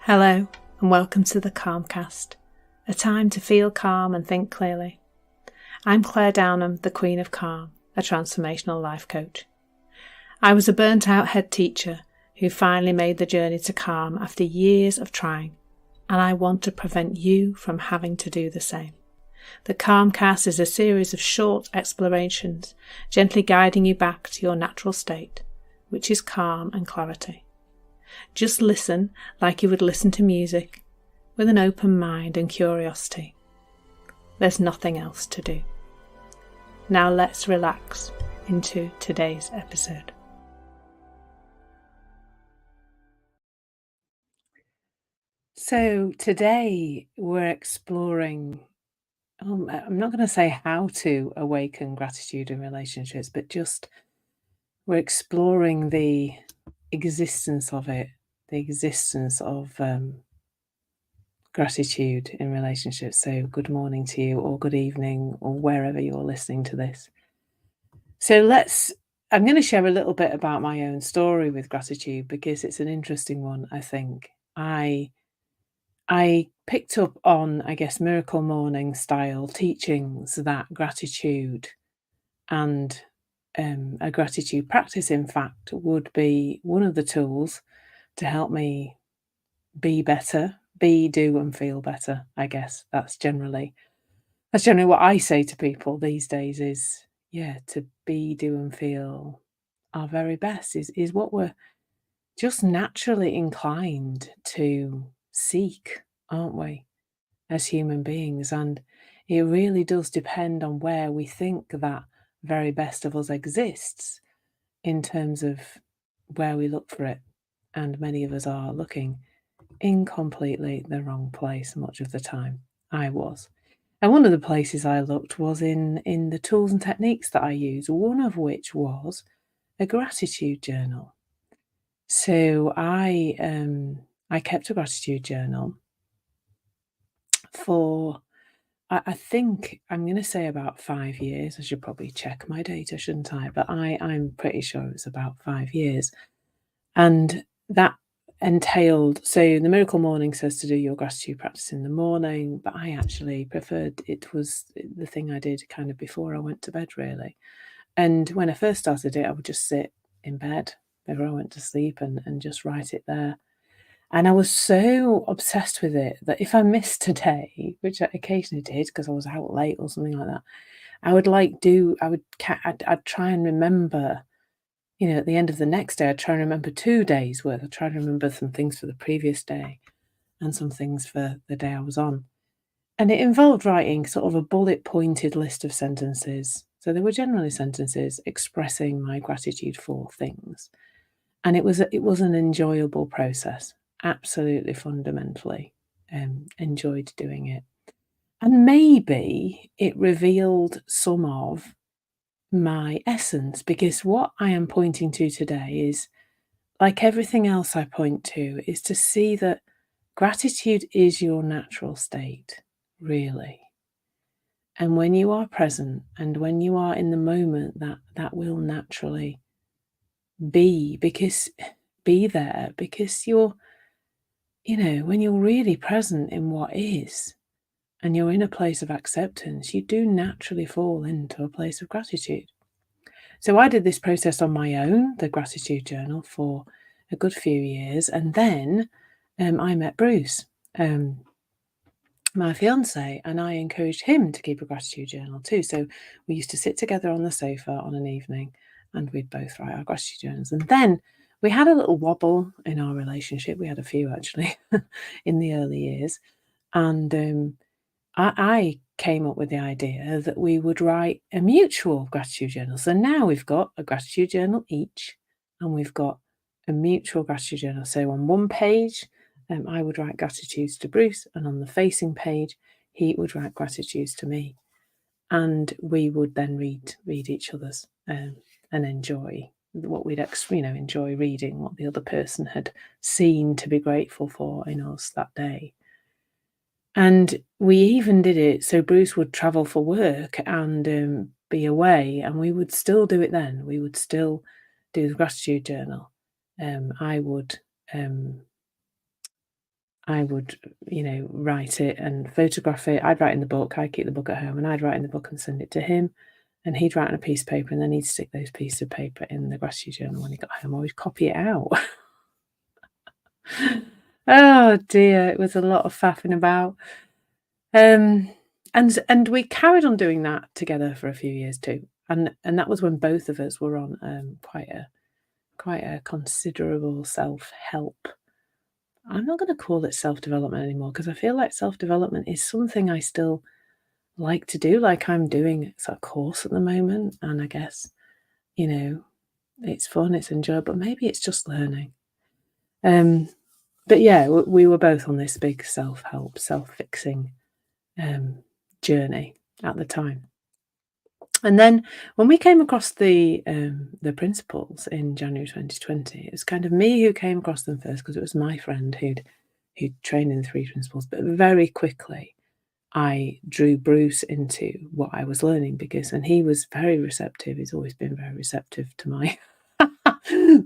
Hello and welcome to the Calmcast, a time to feel calm and think clearly. I'm Claire Downham, the Queen of Calm, a transformational life coach. I was a burnt out head teacher who finally made the journey to calm after years of trying, and I want to prevent you from having to do the same. The Calmcast is a series of short explorations, gently guiding you back to your natural state, which is calm and clarity. Just listen like you would listen to music, with an open mind and curiosity. There's nothing else to do. Now let's relax into today's episode. So today we're exploring, I'm not going to say how to awaken gratitude in relationships, but just we're exploring the existence of it, the existence of gratitude in relationships. So good morning to you, or good evening, or wherever you're listening to this. So I'm going to share a little bit about my own story with gratitude because it's an interesting one, I think. I picked up on, I guess, miracle morning style teachings that gratitude and a gratitude practice, in fact, would be one of the tools to help me be better, do and feel better. I guess that's generally what I say to people these days is, to be, do and feel our very best is what we're just naturally inclined to seek, aren't we, as human beings? And it really does depend on where we think that very best of us exists in terms of where we look for it. And many of us are looking in completely the wrong place much of the time. I was. And one of the places I looked was in the tools and techniques that I use, one of which was a gratitude journal. So I kept a gratitude journal for, I think I'm going to say about 5 years. I should probably check my data, shouldn't I? But I'm pretty sure it was about 5 years. And that entailed, so the miracle morning says to do your gratitude practice in the morning, but I actually preferred it was the thing I did kind of before I went to bed, really. And when I first started it, I would just sit in bed before I went to sleep and just write it there. And I was so obsessed with it that if I missed a day, which I occasionally did because I was out late or something like that, I'd try and remember, at the end of the next day, I'd try and remember 2 days worth. I'd try to remember some things for the previous day and some things for the day I was on. And it involved writing sort of a bullet pointed list of sentences. So they were generally sentences expressing my gratitude for things. And it was an enjoyable process. Absolutely fundamentally enjoyed doing it. And maybe it revealed some of my essence, because what I am pointing to today is, like everything else I point to, is to see that gratitude is your natural state, really. And when you are present and when you are in the moment, that will naturally be there because you're, when you're really present in what is and you're in a place of acceptance, you do naturally fall into a place of gratitude. So I did this process on my own, the gratitude journal, for a good few years. And then I met Bruce, my fiance, and I encouraged him to keep a gratitude journal too. So we used to sit together on the sofa on an evening and we'd both write our gratitude journals. And then we had a little wobble in our relationship. We had a few actually in the early years. And I came up with the idea that we would write a mutual gratitude journal. So now we've got a gratitude journal each, and we've got a mutual gratitude journal. So on one page, I would write gratitudes to Bruce, and on the facing page, he would write gratitudes to me. And we would then read each other's and enjoy what we'd enjoy reading, what the other person had seen to be grateful for in us that day. And we even did it so Bruce would travel for work and be away, and we would still do it then. We would still do the gratitude journal. I would I would, write it and photograph it. I'd write in the book, I'd keep the book at home, and I'd write in the book and send it to him, and he'd write on a piece of paper, and then he'd stick those pieces of paper in the gratitude journal when he got home, or he'd copy it out. Oh dear, it was a lot of faffing about. Um, and we carried on doing that together for a few years too, and that was when both of us were on, quite a considerable self-help. I'm not gonna call it self-development anymore because I feel like self-development is something I still like to do, like I'm doing a course at the moment, and I guess, you know, it's fun, it's enjoyable, but maybe it's just learning. Um, but yeah, we were both on this big self-help, self-fixing, um, journey at the time. And then when we came across the principles in January 2020, it was kind of me who came across them first because it was my friend who'd trained in the 3 principles, but very quickly I drew Bruce into what I was learning and he was very receptive. He's always been very receptive to my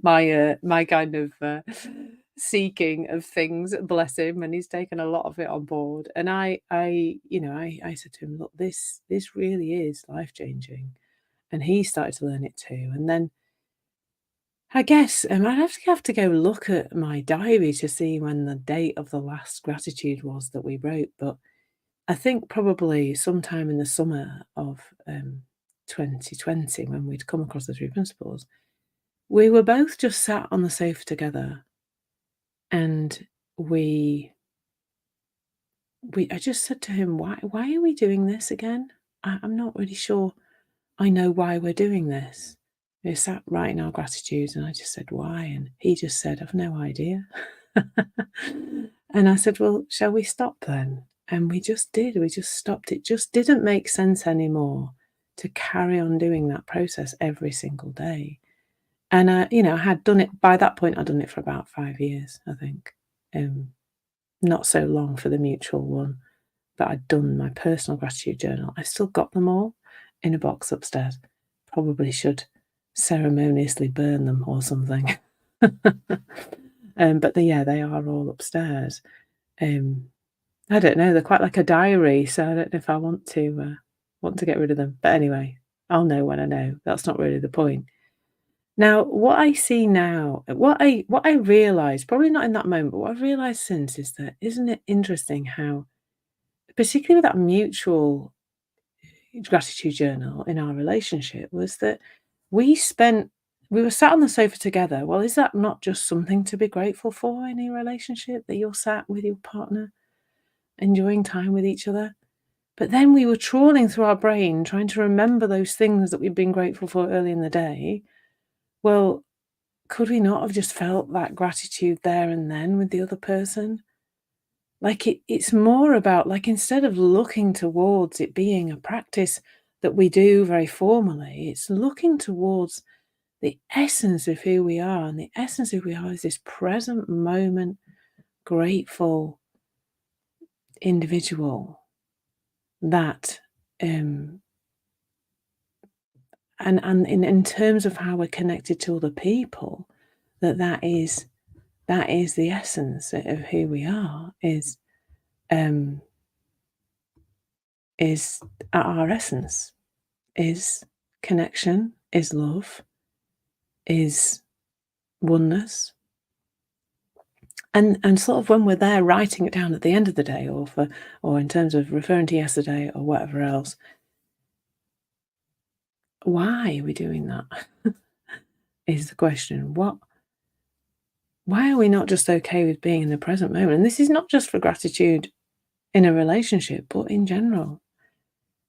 my kind of seeking of things. Bless him, and he's taken a lot of it on board. And I said to him, "Look, this really is life changing," and he started to learn it too. And then I guess I'd have to go look at my diary to see when the date of the last gratitude was that we wrote, but I think probably sometime in the summer of, 2020 when we'd come across the 3 principles, we were both just sat on the sofa together and we I just said to him, "Why are we doing this again? I'm not really sure I know why we're doing this." We sat writing our gratitudes and I just said, "Why?" And he just said, "I've no idea." And I said, "Well, shall we stop then?" And we just did. We just stopped. It just didn't make sense anymore to carry on doing that process every single day. And I had done it by that point. I'd done it for about 5 years, I think. Um, Not so long for the mutual one, but I'd done my personal gratitude journal. I've still got them all in a box upstairs. Probably should ceremoniously burn them or something. But they are all upstairs. Um, I don't know, they're quite like a diary, so I don't know if I want to get rid of them. But anyway, I'll know when I know. That's not really the point. Now, what I see now, what I realized, probably not in that moment, but what I've realized since is that isn't it interesting how, particularly with that mutual gratitude journal in our relationship, was that we were sat on the sofa together. Well, is that not just something to be grateful for in a relationship, that you're sat with your partner enjoying time with each other? But then we were trawling through our brain trying to remember those things that we'd been grateful for early in the day. Well, could we not have just felt that gratitude there and then with the other person? Like it's more about, like, instead of looking towards it being a practice that we do very formally, it's looking towards the essence of who we are. And the essence of who we are is this present moment, grateful individual that and in terms of how we're connected to other people, that is the essence of who we are, um is at our essence, is connection, is love, is oneness. And sort of when we're there writing it down at the end of the day, or in terms of referring to yesterday or whatever else, why are we doing that? Is the question. Why are we not just okay with being in the present moment? And this is not just for gratitude in a relationship, but in general.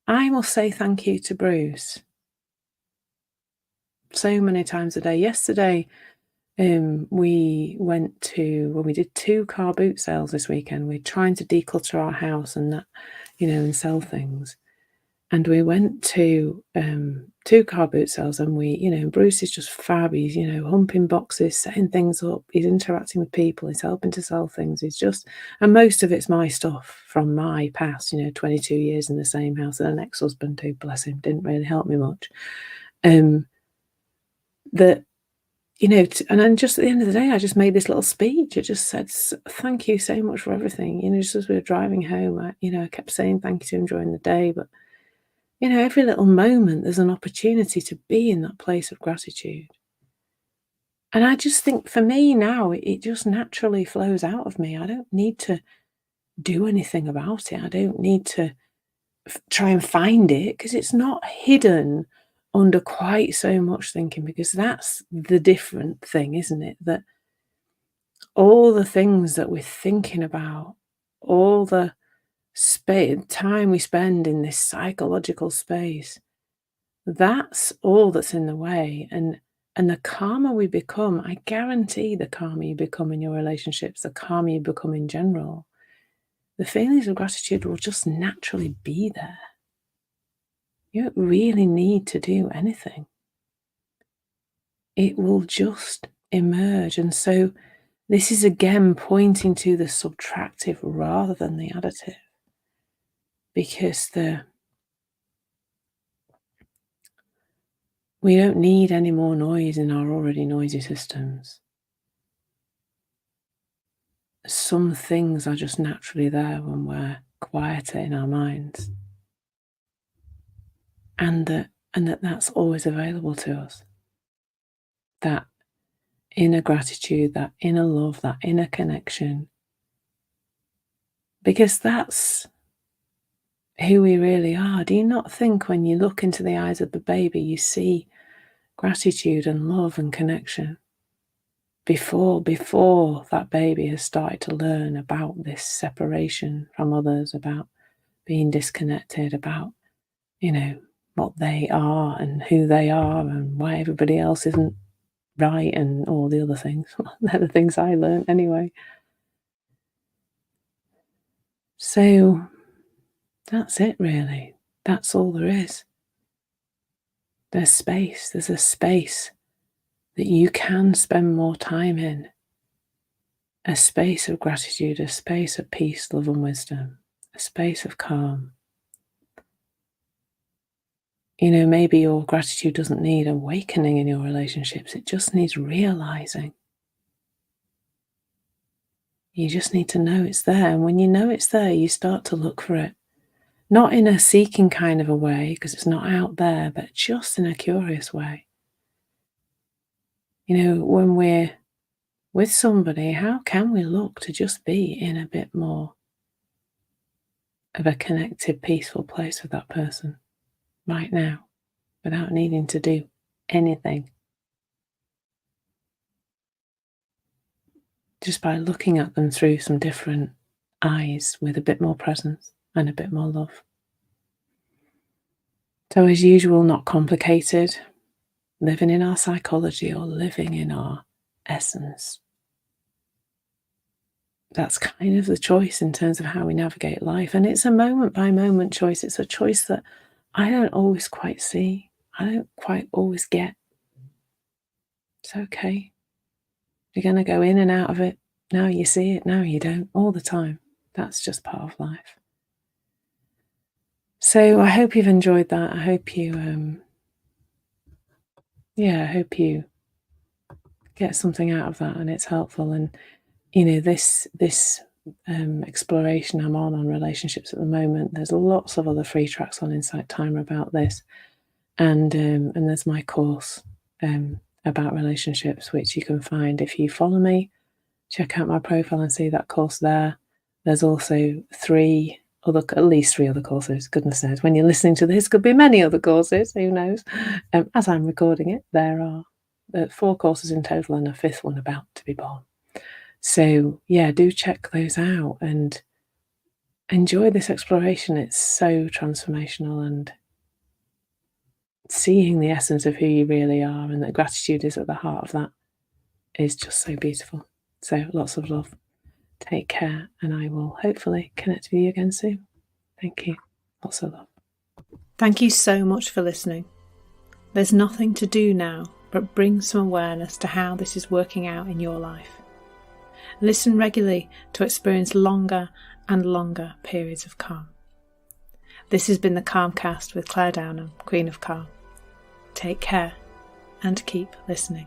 I will say thank you to Bruce so many times a day. Yesterday, we did 2 car boot sales this weekend. We're trying to declutter our house and that, and sell things. And we went to 2 car boot sales, and Bruce is just fab. He's, humping boxes, setting things up. He's interacting with people. He's helping to sell things. And most of it's my stuff from my past, 22 years in the same house, and an ex-husband who, bless him, didn't really help me much. That and then just at the end of the day, I just made this little speech. I just said, thank you so much for everything. Just as we were driving home, I kept saying thank you to him during the day, but every little moment there's an opportunity to be in that place of gratitude. And I just think for me now, it just naturally flows out of me. I don't need to do anything about it. I don't need to try and find it, because it's not hidden under quite so much thinking, because that's the different thing, isn't it? That all the things that we're thinking about, all the time we spend in this psychological space, that's all that's in the way. And the calmer we become, I guarantee the calmer you become in your relationships, the calmer you become in general, the feelings of gratitude will just naturally be there. You don't really need to do anything. It will just emerge. And so this is again pointing to the subtractive rather than the additive, because we don't need any more noise in our already noisy systems. Some things are just naturally there when we're quieter in our minds, and that's always available to us. That inner gratitude, that inner love, that inner connection, because that's who we really are. Do you not think when you look into the eyes of the baby, you see gratitude and love and connection before that baby has started to learn about this separation from others, about being disconnected, about what they are and who they are and why everybody else isn't right and all the other things. They're the things I learned anyway. So that's it, really. That's all there is. There's space. There's a space that you can spend more time in. A space of gratitude, a space of peace, love and wisdom, a space of calm. Maybe your gratitude doesn't need awakening in your relationships. It just needs realizing. You just need to know it's there. And when you know it's there, you start to look for it. Not in a seeking kind of a way, because it's not out there, but just in a curious way. When we're with somebody, how can we look to just be in a bit more of a connected, peaceful place with that person right now, without needing to do anything? Just by looking at them through some different eyes with a bit more presence and a bit more love. So as usual, not complicated, living in our psychology or living in our essence. That's kind of the choice in terms of how we navigate life. And it's a moment by moment choice. It's a choice that I don't always quite see. I don't quite always get. It's okay. You're going to go in and out of it. Now you see it, now you don't, all the time. That's just part of life. So I hope you've enjoyed that. I hope you, I hope you get something out of that and it's helpful. And, this exploration I'm on relationships at the moment, there's lots of other free tracks on Insight Timer about this. And there's my course about relationships, which you can find if you follow me. Check out my profile and see that course there. There's also at least three other courses. Goodness knows, when you're listening to this, could be many other courses, who knows? As I'm recording it, there are 4 courses in total and a 5th one about to be born. So yeah, do check those out and enjoy this exploration. It's so transformational, and seeing the essence of who you really are and that gratitude is at the heart of that is just so beautiful. So lots of love. Take care, and I will hopefully connect with you again soon. Thank you. Lots of love. Thank you so much for listening. There's nothing to do now but bring some awareness to how this is working out in your life. Listen regularly to experience longer and longer periods of calm. This has been the Calmcast with Claire Downham, Queen of Calm. Take care and keep listening.